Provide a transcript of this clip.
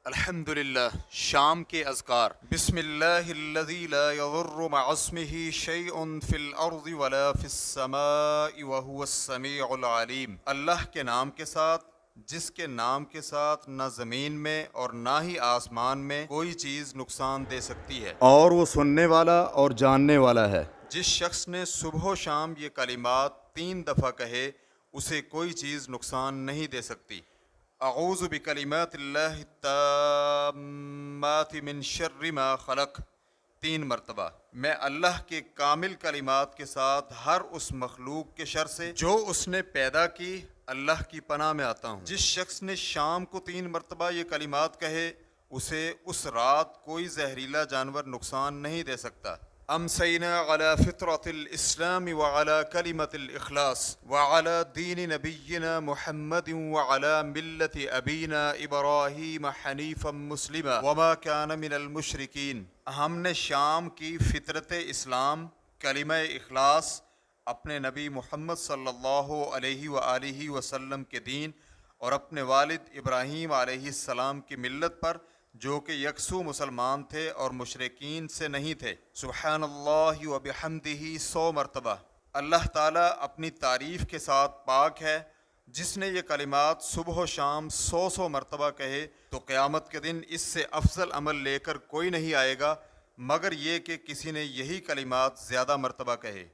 الحمدللہ شام کے اذکار۔ بسم اللہ الذی لا یضر مع اسمہ شیء فی الارض ولا فی السماء وہو السمیع العلیم۔ اللہ کے نام کے ساتھ جس کے نام کے ساتھ نہ زمین میں اور نہ ہی آسمان میں کوئی چیز نقصان دے سکتی ہے، اور وہ سننے والا اور جاننے والا ہے۔ جس شخص نے صبح و شام یہ کلمات 3 دفعہ کہے اسے کوئی چیز نقصان نہیں دے سکتی۔ اعوذ بکلمات اللہ التامات من شر ما خلق 3 مرتبہ۔ میں اللہ کے کامل کلمات کے ساتھ ہر اس مخلوق کے شر سے جو اس نے پیدا کی اللہ کی پناہ میں آتا ہوں۔ جس شخص نے شام کو 3 مرتبہ یہ کلمات کہے اسے اس رات کوئی زہریلا جانور نقصان نہیں دے سکتا۔ امسینا علی فطرۃ الاسلام وعلی کلمۃ الاخلاص وعلی دین نبینا محمد وعلی ملت ابینا ابراہیم حنیفا مسلما وما کان من المشرکین۔ ہم نے شام کی فطرت اسلام، کلمہ اخلاص، اپنے نبی محمد صلی اللہ علیہ وآلہ وسلم کے دین اور اپنے والد ابراہیم علیہ السلام کی ملت پر جو کہ یکسو مسلمان تھے اور مشرکین سے نہیں تھے۔ سبحان اللہ و بحمدہ 100 مرتبہ۔ اللہ تعالیٰ اپنی تعریف کے ساتھ پاک ہے۔ جس نے یہ کلمات صبح و شام 100 مرتبہ کہے تو قیامت کے دن اس سے افضل عمل لے کر کوئی نہیں آئے گا مگر یہ کہ کسی نے یہی کلمات زیادہ مرتبہ کہے۔